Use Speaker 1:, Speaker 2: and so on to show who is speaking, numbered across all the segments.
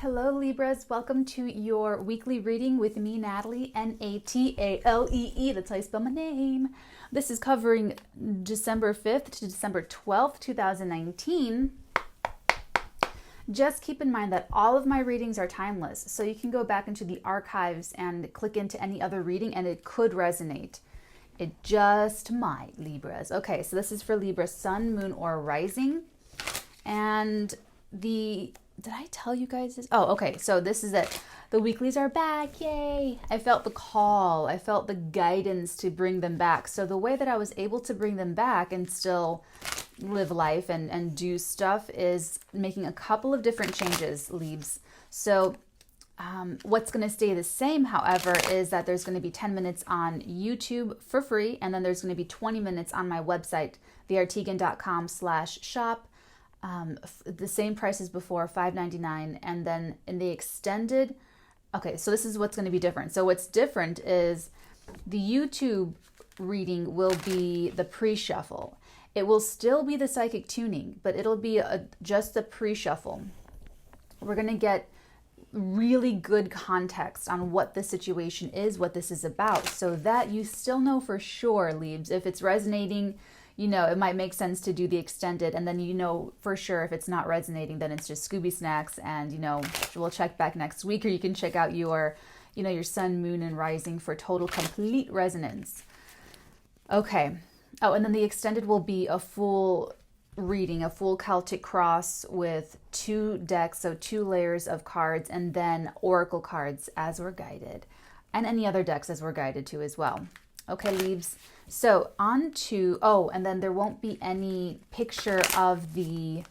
Speaker 1: Hello Libras, welcome to your weekly reading with me, Natalie, Natalee. That's how you spell my name. This is covering December 5th to December 12th, 2019. Just keep in mind that all of my readings are timeless, so you can go back into the archives and click into any other reading and it could resonate. It just might, Libras. Okay, so this is for Libra, Sun, Moon, or Rising. And did I tell you guys this? Oh, okay. So this is it. The weeklies are back. Yay. I felt the call. I felt the guidance to bring them back. So the way that I was able to bring them back and still live life and do stuff is making a couple of different changes, Leaves. So what's going to stay the same, however, is that there's going to be 10 minutes on YouTube for free. And then there's going to be 20 minutes on my website, theartigan.com/shop. The same price as before, $5.99, and then in the extended, okay, so this is what's going to be different. So what's different is the YouTube reading will be the pre-shuffle. It will still be the psychic tuning, but it'll be just the pre-shuffle. We're going to get really good context on what the situation is, what this is about, so that you still know for sure, Leaves, if it's resonating. You know, it might make sense to do the extended, and then you know for sure if it's not resonating, then it's just Scooby Snacks, and you know, we'll check back next week, or you can check out your, your Sun, Moon, and Rising for total complete resonance. Okay. Oh, and then the extended will be a full reading, a full Celtic cross with 2 decks, so 2 layers of cards, and then oracle cards as we're guided, and any other decks as we're guided to as well. Okay, Leaves. So on to, and then there won't be any picture of the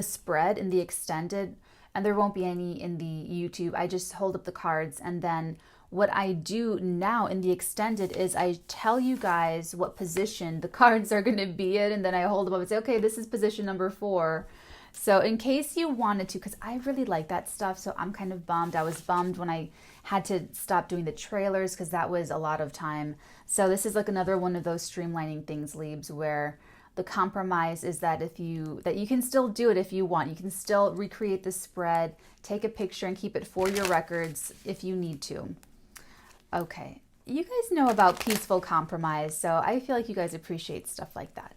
Speaker 1: spread in the extended, and there won't be any in the YouTube. I just hold up the cards, and then what I do now in the extended is I tell you guys what position the cards are going to be in, and then I hold them up and say, okay, this is position number 4. So in case you wanted to, because I really like that stuff, so I'm kind of bummed. I was bummed when I had to stop doing the trailers because that was a lot of time. So this is like another one of those streamlining things, Leaves, where the compromise is that you can still do it if you want. You can still recreate the spread, take a picture, and keep it for your records if you need to. Okay, you guys know about peaceful compromise, so I feel like you guys appreciate stuff like that.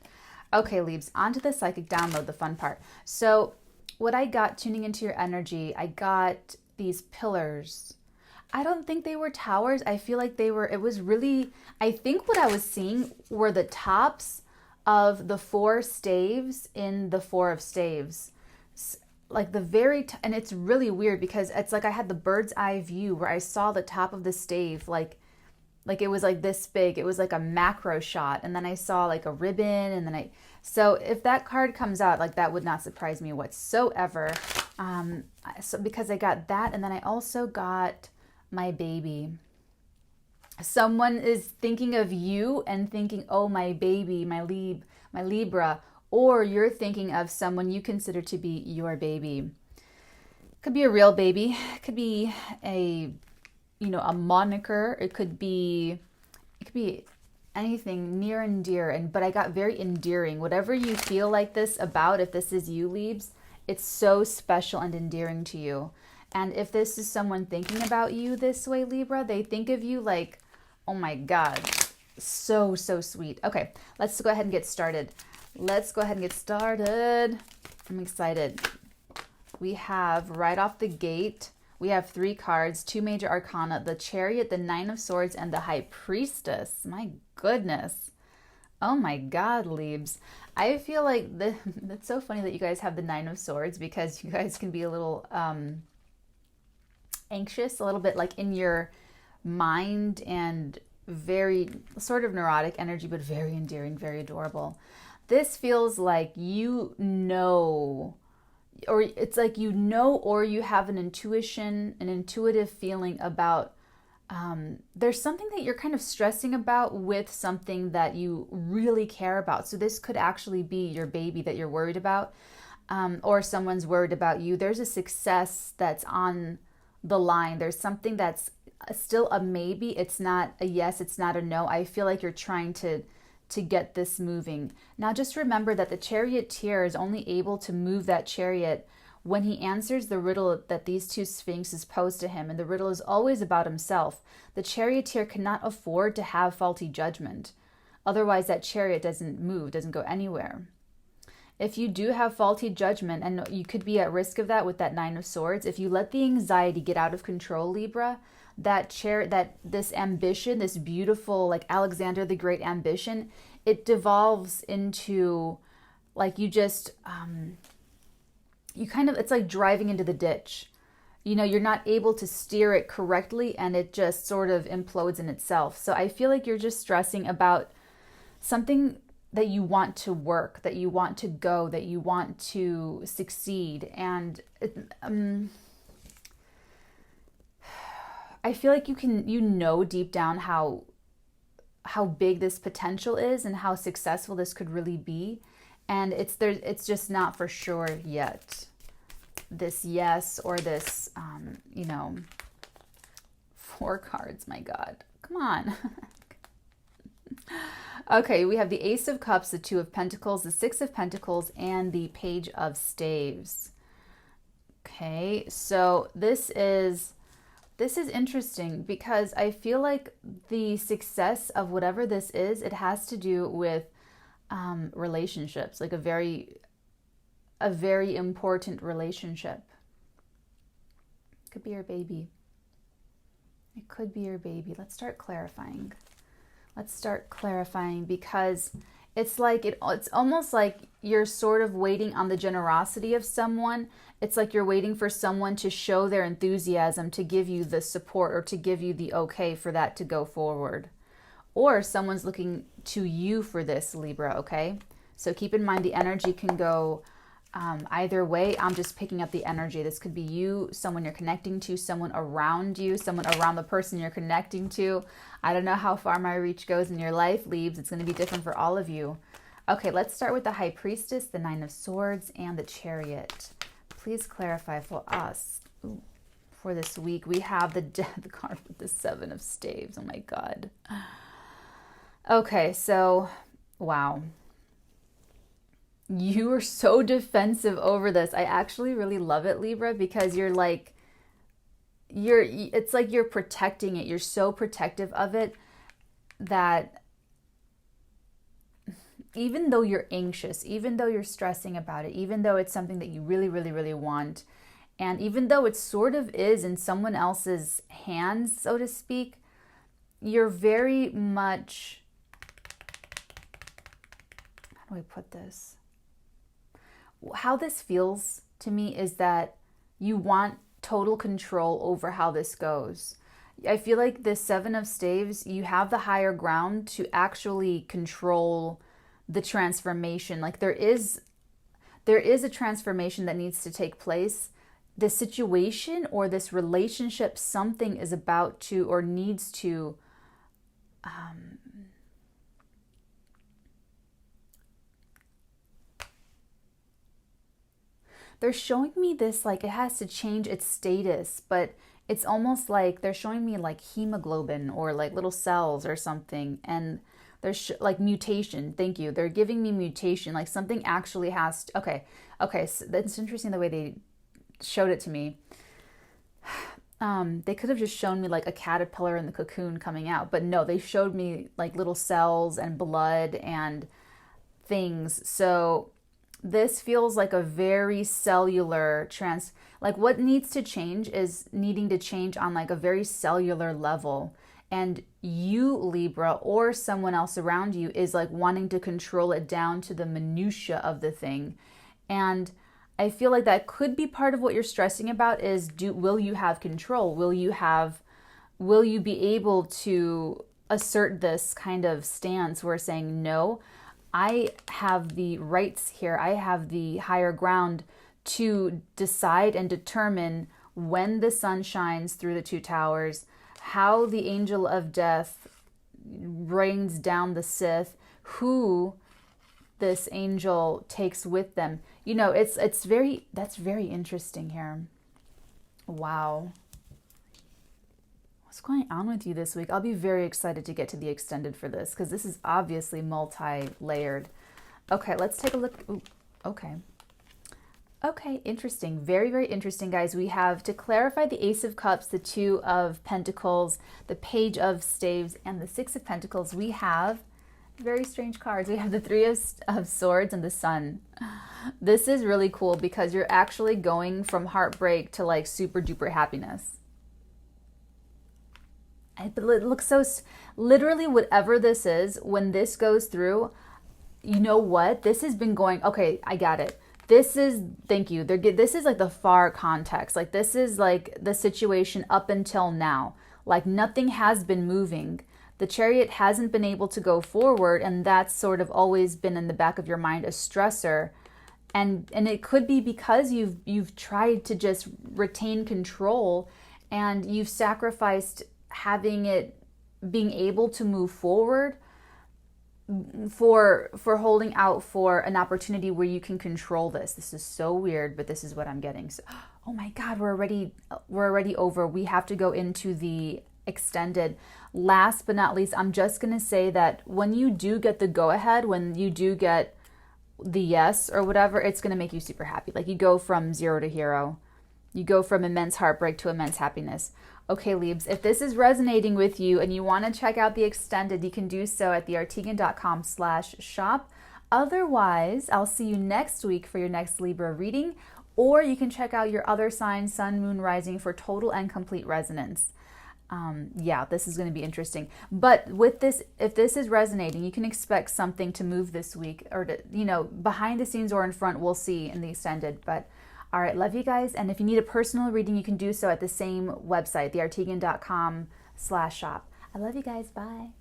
Speaker 1: Okay, Leaves, on to the psychic download, the fun part. So what I got tuning into your energy, I got these pillars. I don't think they were towers. I feel like I think what I was seeing were the tops of the 4 staves in the 4 of staves. Like the and it's really weird because it's like I had the bird's eye view where I saw the top of the stave, like it was like this big. It was like a macro shot. And then I saw like a ribbon. And then so if that card comes out, like that would not surprise me whatsoever. So because I got that. And then I also got my baby. Someone is thinking of you and thinking, oh, my baby, my Libra. Or you're thinking of someone you consider to be your baby. Could be a real baby. Could be a moniker. It could be anything near and dear. But I got very endearing. Whatever you feel like this about, if this is you, Leaves, it's so special and endearing to you. And if this is someone thinking about you this way, Libra, they think of you like, oh my God, so sweet. Okay, let's go ahead and get started. I'm excited. We have right off the gate, we have 3 cards, 2 major arcana, the Chariot, the 9 of Swords, and the High Priestess. My goodness. Oh my God, Leaves. I feel like that's so funny that you guys have the 9 of Swords because you guys can be a little anxious, a little bit like in your mind, and very sort of neurotic energy, but very endearing, very adorable. This feels like or it's like or you have an intuitive feeling about there's something that you're kind of stressing about with something that you really care about. So this could actually be your baby that you're worried about, or someone's worried about you. There's a success that's on the line. There's something that's still a maybe. It's not a yes, it's not a no. I feel like you're trying to get this moving. Now just remember that the charioteer is only able to move that chariot when he answers the riddle that these two sphinxes pose to him, and the riddle is always about himself, the charioteer cannot afford to have faulty judgment. Otherwise, that chariot doesn't move, doesn't go anywhere. If you do have faulty judgment, and you could be at risk of that with that Nine of Swords, if you let the anxiety get out of control, Libra, this ambition, this beautiful, like Alexander the Great ambition, it devolves into like you just, it's like driving into the ditch. You're not able to steer it correctly, and it just sort of implodes in itself. So I feel like you're just stressing about something that you want to work, that you want to go, that you want to succeed. And I feel like deep down how big this potential is and how successful this could really be. And it's just not for sure yet. This yes or this, 4 cards, my God. Come on. Okay, we have the Ace of Cups, the Two of Pentacles, the Six of Pentacles, and the Page of Staves. Okay, so this is interesting because I feel like the success of whatever this is, it has to do with relationships, like a very important relationship. Could be your baby. It could be your baby. Let's start clarifying. Because it's like it's almost like you're sort of waiting on the generosity of someone. It's like you're waiting for someone to show their enthusiasm, to give you the support, or to give you the okay for that to go forward. Or someone's looking to you for this, Libra, okay? So keep in mind the energy can go either way. I'm just picking up the energy. This could be you, someone you're connecting to, someone around you, someone around the person you're connecting to. I don't know how far my reach goes in your life, Libs. It's going to be different for all of you. Okay, let's start with the High Priestess, the Nine of Swords, and the Chariot. Please clarify for us. Ooh, for this week, we have the Death card with the Seven of Staves. Oh my God. Okay, so, wow. You are so defensive over this. I actually really love it, Libra, because it's like you're protecting it. You're so protective of it that even though you're anxious, even though you're stressing about it, even though it's something that you really, really, really want, and even though it sort of is in someone else's hands, so to speak, you're very much, how do I put this? How this feels to me is that you want total control over how this goes. I feel like the Seven of Staves, you have the higher ground to actually control the transformation. Like there is a transformation that needs to take place. The situation or this relationship, something is about to or needs to they're showing me this, like it has to change its status, but it's almost like they're showing me like hemoglobin or like little cells or something. And there's like mutation. Thank you. They're giving me mutation, like something actually has to, okay. So that's interesting the way they showed it to me. They could have just shown me like a caterpillar in the cocoon coming out, but no, they showed me like little cells and blood and things. So this feels like a very cellular like what needs to change is needing to change on like a very cellular level. And you, Libra, or someone else around you is like wanting to control it down to the minutia of the thing. And I feel like that could be part of what you're stressing about is will you have control? Will you be able to assert this kind of stance where saying, no, I have the rights here. I have the higher ground to decide and determine when the sun shines through the two towers, how the angel of death rains down the Sith, who this angel takes with them. That's very interesting here. Wow. What's going on with you this week? I'll be very excited to get to the extended for this because this is obviously multi-layered. Okay, let's take a look. Ooh, okay. Okay, interesting. Very, very interesting, guys. We have, to clarify, the Ace of Cups, the Two of Pentacles, the Page of Staves, and the Six of Pentacles. We have very strange cards. We have the Three of Swords and the Sun. This is really cool because you're actually going from heartbreak to like super duper happiness. It looks so, literally whatever this is, when this goes through, you know what? This has been going, okay, I got it. This is, thank you. This is like the far context. Like this is like the situation up until now. Like nothing has been moving. The Chariot hasn't been able to go forward, and that's sort of always been in the back of your mind, a stressor. And it could be because you've tried to just retain control, and you've sacrificed being able to move forward for holding out for an opportunity where you can control this. This is so weird, but this is what I'm getting. So, oh my God, we're already over. We have to go into the extended. Last but not least, I'm just going to say that when you do get the go ahead, when you do get the yes or whatever, it's going to make you super happy. Like you go from zero to hero. You go from immense heartbreak to immense happiness. Okay, Libs, if this is resonating with you and you want to check out the extended, you can do so at theartigan.com/shop. Otherwise, I'll see you next week for your next Libra reading, or you can check out your other sign, Sun, Moon, Rising, for total and complete resonance. Yeah, this is going to be interesting. But with this, if this is resonating, you can expect something to move this week, or to, behind the scenes or in front, we'll see in the extended. But all right, love you guys. And if you need a personal reading, you can do so at the same website, theartigan.com/shop. I love you guys. Bye.